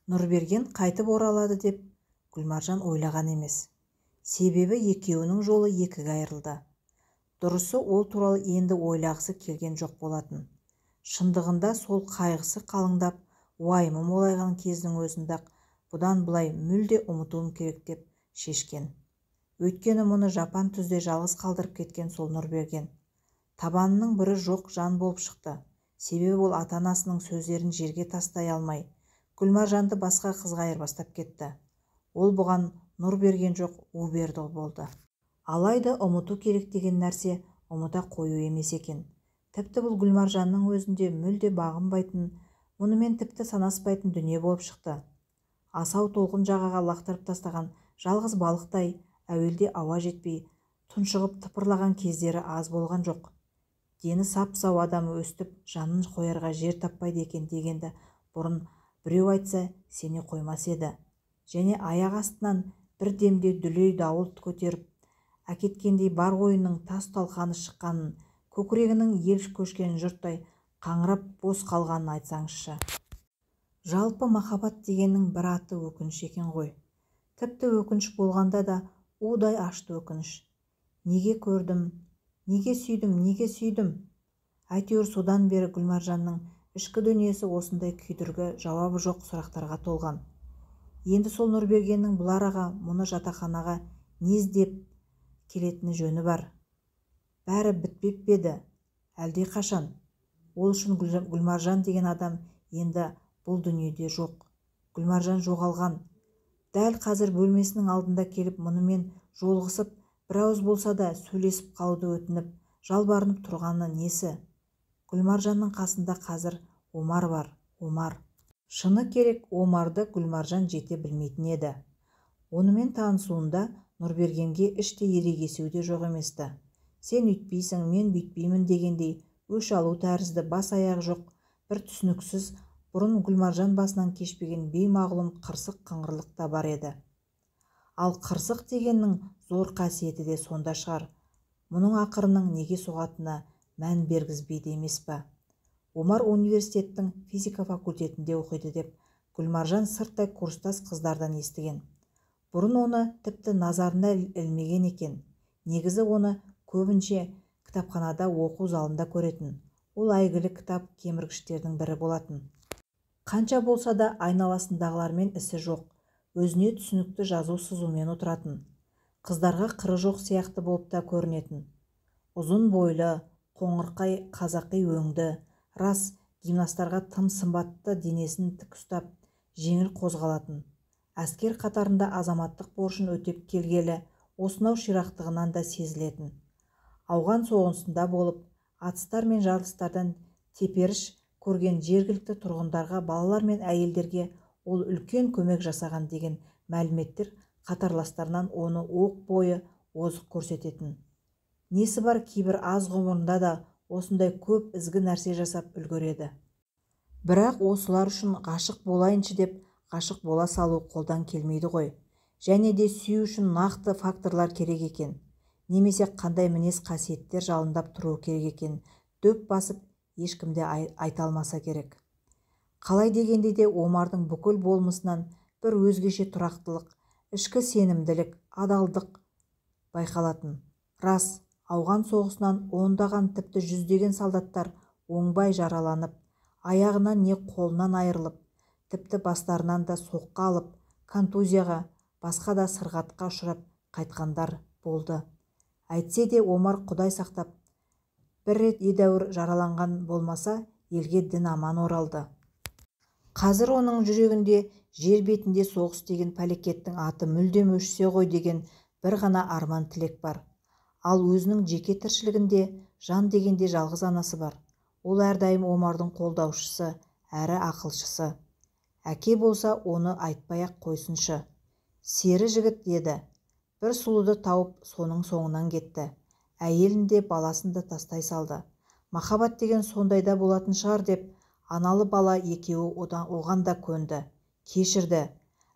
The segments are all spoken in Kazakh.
Нұрберген қайтып оралады деп Гүлмаржан ойлаған емес. Себебі екеуінің жолы екіге айырылды. Дұрысы, ол туралы енді ойлағысы келген жоқ болатын. Шындығында сол қайғысы қалыңдап, уайымы молайған кездің өзінде-ақ бұдан былай мүлде ұмытуым керек деп шешкен. Өйткені мұны жапан түзде жалғыз қалдырып кеткен сол Нұрберген. Табанының бірі жоқ жан болып шықты. Себебі ол ата-анасының сөздерін жерге тастай алмай, Гүлмаржанды басқа қызға айырбастап кетті. Ол бұған нұр берген жоқ, у берді болды. Алайда ұмыту керек деген нәрсе ұмыта қою емес екен. Тіпті бұл Гүлмаржанның өзінде мүлде бағынбайтын, мұнымен тіпті санаспайтын дүние болып шықты. Асау толқын жағаға лақтырып тастаған жалғыз балықтай әуелде ауа жетпей, тұншығып тыпырлаған кездері аз болған жоқ. Дені сап-сау адамы өстіп, жанын қоярға жер таппайды екен дегенді бұрын біреу айтса сене қоймас еді. Және аяқ астынан бір демде дүлей дауыл көтеріп әкеткендей бар ойының тас талқаны шыққанын, көкірегінің ел көшкен жұрттай қаңырап бос қалғанын айтсаңызшы. Жалпы махаббат дегеннің бір аты өкініш екен ғой. Тіпті өкініш болғанда да удай ашты өкініш. Неге көрдім, неге сүйдім? Әйтеуір содан бері Гүлмаржанның ішкі дүниесі осындай күйдіргі, жауабы жоқ сұрақтарға толған. Енді сол Нұрбергеннің бұл араға мұны жатақханаға не іздеп келетіні жөні бар. Бәрі бітпеп пе еді? Әлде қашан? Ол үшін Гүлмаржан деген адам енді бұл дүниеде жоқ. Гүлмаржан жоғалған. Дәл қазір бөлмесінің алдында келіп мұнымен жолығысып, бірауыз болса да сөйлесіп қалуды өтініп, жалбарынып тұрғаны несі? Гүлмаржанның қасында қазір Омар бар. Омар. Шыны керек, Омарды Гүлмаржан жете білмейтін еді. Онымен танысуында Нұрбергенге іште ерегесу де жоқ еместі. Сен үйтпейсің, мен бүйтпеймін дегендей өш алу тәрізді бас аяғы жоқ бір түсініксіз, бұрын Гүлмаржан басынан кешпеген беймағлұм қырсық қыңырлық та бар еді. Ал қырсық дегеннің зор қасиеті де сонда шығар. Мұның ақырының неге соғатына мән бергізбейді емес пе? Омар университеттің физика факультетінде оқиды деп Гүлмаржан сырттай курстас қыздардан естіген. Бұрын оны тіпті назарына ілмеген екен. Негізі оны көбінше кітапханада оқу залында көретін. Ол әйгілі кітап кеміргіштердің бірі болатын. Қанша болса да айналасындағылармен ісі жоқ. Өзіне түсінікті жазу сызумен отыратын. Қыздарға қыры жоқ сияқты болып та көрінетін. Ұзын бойлы, қоңырқай қазақи өңді, рас гимнастарға тым сымбатты денесін тік ұстап, жеңіл қозғалатын. Әскер қатарында азаматтық борышын өтеп келгелі, осынау ширақтығынан да сезілетін. Ауған соғысында болып, атыстар мен жарылыстардан теперіш көрген жергілікті тұрғындарға, балалар мен әйелдерге ол үлкен көмек жасаған деген мәліметтер қатарластарынан оны оқ бойы озық көрсететін. Несі бар, кейбір аз ғұмырында да осындай көп ізгі нәрсе жасап үлгереді. Бірақ осылар үшін ғашық болайыншы деп ғашық бола салу қолдан келмейді ғой. Және де сүю үшін нақты факторлар керек екен. Немесе қандай мінез қасиеттер жалындап тұру керек екен, дөп басып ешкімде айта алмаса керек. Қалай дегенде де Омардың бүкіл болмысынан бір өзгеше тұрақтылық, ішкі сенімділік, адалдық байқалатын. Рас, ауған соғысынан ондаған, тіпті жүздеген солдаттар оңбай жараланып, аяғынан не қолынан айырылып, тіпті бастарынан да соққы алып, контузияға, басқа да сырғатқа ұшырап қайтқандар болды. Әйтсе де Омар Құдай сақтап, бір рет едәуір жараланған болмаса, елге дін аман оралды. Қазір оның жүрегінде жер бетінде соғыс деген пәлекеттің аты мүлдем өшсе ғой деген бір ғана арман тілек бар. Ал өзінің жеке тіршілігінде жан дегенде жалғыз анасы бар. Ол әрдайым Омардың қолдаушысы, әрі ақылшысы. Әке болса оны айтпай-ақ қойсыншы. Сері жігіт еді. Бір сұлуды тауып соның соңынан кетті. Әйелін де баласын да тастай салды. Махаббат деген сондайда болатын шығар деп, аналы бала екеуі оған да көнді, кешірді.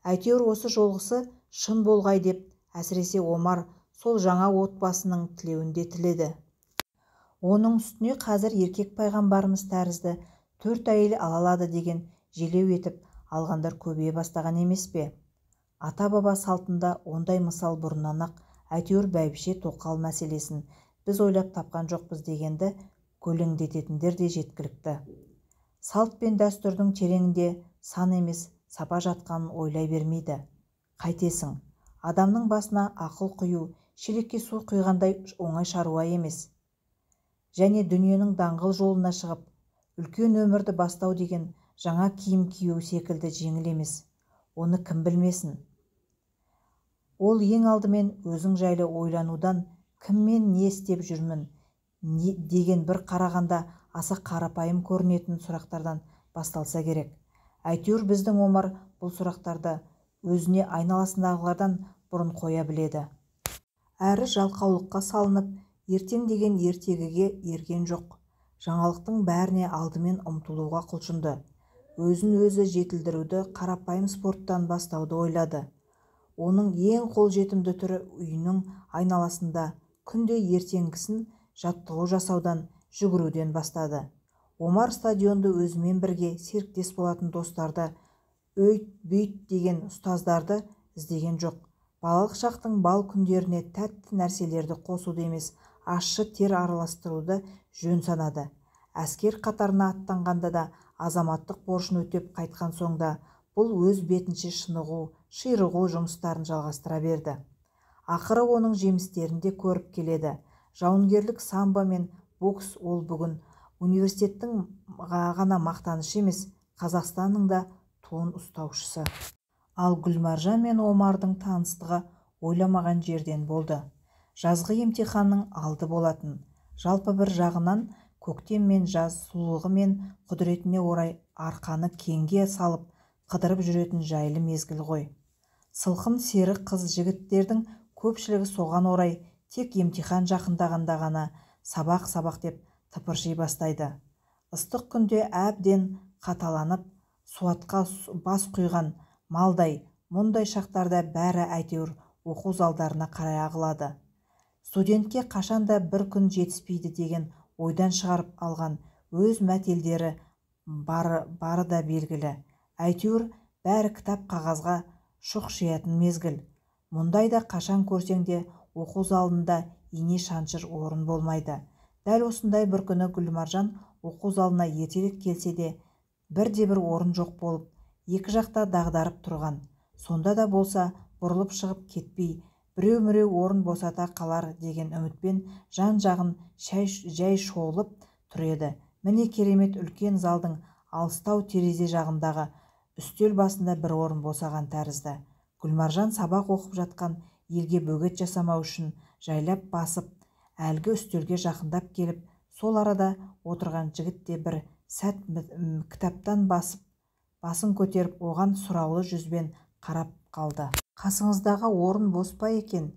Әйтеуір осы жолғысы шын болғай деп, әсіресе Омар сол жаңа отбасының тілеуінде тіледі. Оның үстіне қазір еркек пайғамбарымыз тәрізді 4 әйел ала алады деген желеу етіп, алғандар көбейе бастаған емес пе? Ата-баба салтында ондай мысал бұрыннан-ақ әйтеуір бәйбіше тоқал мәселесін біз ойлап тапқан жоқпыз дегенді көлеңдететіндер де жеткілікті. Салт пен дәстүрдің тереңінде сан емес сапа жатқанын ойлай бермейді. Қайтесің, адамның басына ақыл құю шелекке су құйғандай оңай шаруа емес. Және дүниенің даңғыл жолына шығып, үлкен өмірді бастау деген жаңа киім кию секілді жеңіл емес. Оны кім білмесін? Ол ең алдымен өзің жайлы ойланудан кіммен не істеп жүрмін деген бір қарағанда аса қарапайым көрінетін сұрақтардан басталса керек. Әйтеуір біздің Омар бұл сұрақтарды өзіне айналасындағылардан бұрын қоя біледі. Әрі жалқаулыққа салынып, ертең деген ертегіге ерген жоқ. Жаңалықтың бәріне алдымен ұмтылуға құлшынды. Өзін өзі жетілдіруді қарапайым спорттан бастауды ойлады. Оның ең қолжетімді түрі үйінің айналасында күнде ертеңгісін жаттығу жасаудан, жүгіруден бастады. Омар стадионды өзімен бірге серіктес болатын достарды, өйт-бүйт деген ұстаздарды іздеген жоқ. Балалық шақтың бал күндеріне тәтті нәрселерді қосуды емес, ащы тер араластыруды жөн санады. Әскер қатарына аттанғанда да азаматтық борышын өтеп қайтқан соңда бұл өз бетінше шынығу, ширығу жұмыстарын жалғастыра берді. Ақыры оның жемістерін де көріп келеді. Жауынгерлік самбо мен бокс ол бүгін университеттің ғана мақтанышы емес, Қазақстанның да туын ұстаушысы. Ал Гүлмаржан мен Омардың таныстығы ойламаған жерден болды. Жазғы емтиханның алды болатын. Жалпы бір жағынан көктем мен жаз сұлулығы мен құдіретіне орай арқаны кеңге салып қыдырып жүретін жайлы мезгіл ғой. Сылқым сері қыз жігіттердің көпшілігі соған орай тек емтихан жақындағанда ғана сабақ деп тыпырши бастайды. Ыстық күнде әбден қаталанып, суатқа бас құйған малдай, мұндай шақтарда бәрі әйтеуір оқу залдарына қарай ағылады. Студентке қашанда бір күн жетіспейді деген ойдан шығарып алған өз мәтелдері бары да белгілі. Әйтеуір бәрі кітап қағазға шұқшиятын мезгіл. Мұндайда қашан көрсең де оқу залында ине шаншыр орын болмайды. Дәл осындай бір күні Гүлмаржан оқу залына ертерек келсе де, бірде-бір орын жоқ болып, екі жақта дағдарып тұрған. Сонда да болса бұрылып шығып кетпей, біреу-міреу орын босата қалар деген үмітпен жан-жағын жай шолып тұр еді. Міне керемет үлкен залдың алыстау терезе жағындағы үстел басында бір орын босаған тәрізді. Гүлмаржан сабақ оқып жатқан елге бөгет жасамау үшін жайлап басып, әлгі үстелге жақындап келіп, сол арада отырған жігіт те бір сәт кітаптан басын көтеріп, оған сұраулы жүзбен қарап қалды. Қасыңыздағы орын бос па екен?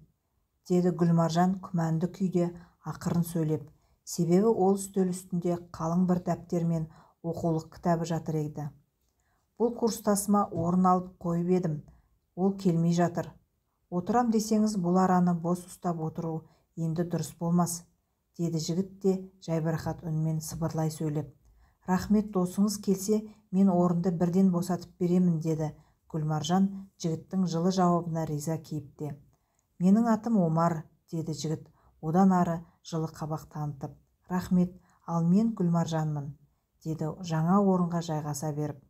Деді Гүлмаржан күмәнді күйде ақырын сөйлеп. Себебі ол үстел үстінде қалың бір дәптер мен оқулық кітабы жатыр еді. Бұл курстасыма орын алып қойып едім. Ол келмей жатыр. Отырам десеңіз, бұл араны бос ұстап отыру енді дұрыс болмас, деді жігіт те жайбарақат үнмен сыбырлай сөйлеп. Рахмет, досыңыз келсе, мен орынды бірден босатып беремін, деді Гүлмаржан жігіттің жылы жауабына риза кейіпте. Менің атым Омар, деді жігіт, одан ары жылы қабақ танытып. Рахмет, ал мен Гүлмаржанмын, деді жаңа орынға жайғаса беріп.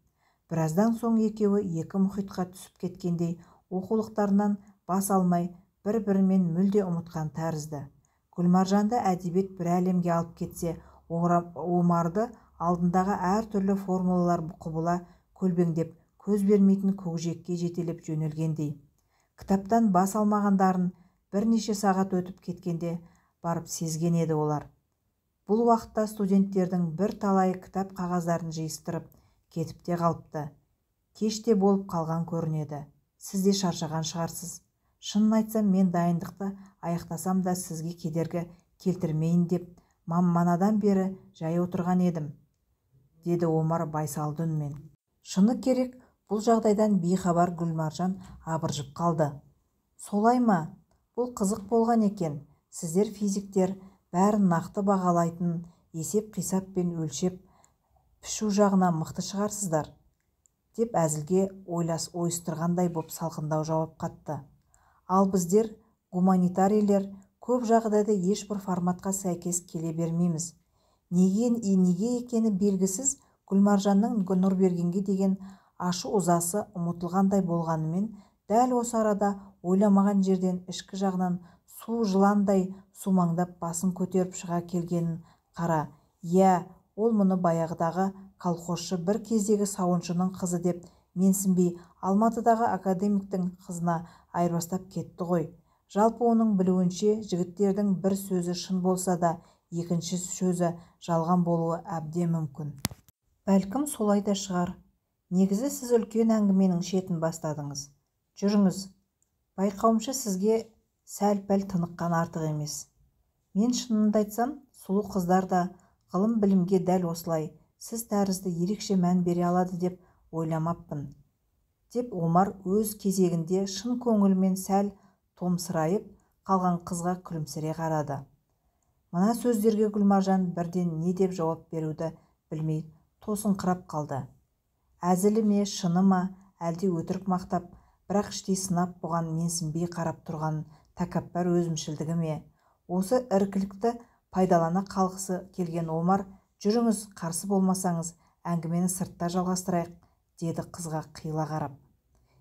Біраздан соң екеуі екі мұхитқа түсіп кеткендей оқулықтарынан бас алмай бір-бірімен мүлде ұмытқан тәрізді. Гүлмаржанды әдебиет бір әлемге алып кетсе, Омарды алдындағы әр түрлі формулалар құбыла көлбеңдеп, көз бермейтін көкжиекке жетелеп жөнелгендей. Кітаптан бас алмағандарын бірнеше сағат өтіп кеткенде барып сезген еді олар. Бұл уақытта студенттердің бір талайы кітап қағаздарын жиыстырып кетіп те қалыпты. Кеште болып қалған көрінеді. Сіз де шаршаған шығарсыз. Шынын айтсам, мен дайындықты аяқтасам да сізге кедергі келтірмейін деп манадан бері жай отырған едім, деді Омар байсалды үнмен. Шыны керек, бұл жағдайдан бейхабар Гүлмаржан абыржып қалды. Солай ма? Бұл қызық болған екен. Сіздер физиктер бәрін нақты бағалайтын, есеп қисап пен өлшеп пішу жағына мықты шығарсыздар. деп әзілге ойыстырғандай боп салқындау жауап қатты. Ал біздер, гуманитарийлер, көп жағдайда ешбір форматқа сәйкес келе бермейміз. Неге екені белгісіз Гүлмаржанның Нұрбергенге деген ашу-ызасы ұмытылғандай болғанымен, дәл осы арада ойламаған жерден ішкі жағынан су жыландай сумаңдап басын көтеріп шыға келгенін қара. Иә, ол мұны баяғыдағы колхозшы бір кездегі сауыншының қызы деп менсінбей Алматыдағы академиктің қызына айырбастап кетті ғой. Жалпы оның білуінше жігіттердің бір сөзі шын болса да, екінші сөзі жалған болуы әбден мүмкін. Бәлкім солай да шығар. Негізі сіз үлкен әңгіменің шетін бастадыңыз. Жүріңіз. Байқауымша сізге сәл-пәл тыныққан артық емес. Мен шынымды айтсам, сұлу қыздар да ғылым-білімге дәл осылай сіз тәрізді ерекше мән бере алады деп ойламаппын. Деп Омар өз кезегінде шын көңілмен сәл томсырайып қалған қызға күлімсіре қарады. Мына сөздерге Гүлмаржан бірден не деп жауап беруді білмей тосыңқырап қалды. Әзілі ме, шыны ма, әлде өтірік мақтап, бірақ іштей сынап бұған менсінбей қарап тұрған тәкаппар өзімшілдігі ме? Осы іркілікті пайдалана қалғысы келген Омар, жүріңіз, қарсы болмасаңыз, әңгімені сыртта жалғастырайық, деді қызға қиыла қарап.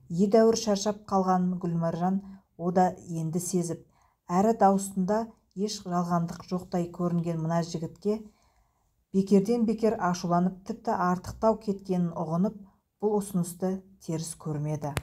Едәуір шаршап қалған Гүлмаржан ода енді сезіп, әрі даусында еш жалғандық жоқтай көрінген мына жігітке бекерден бекер ашуланып, тіпті артықтау кеткенін ұғынып, бұл ұсынысты теріс көрмеді.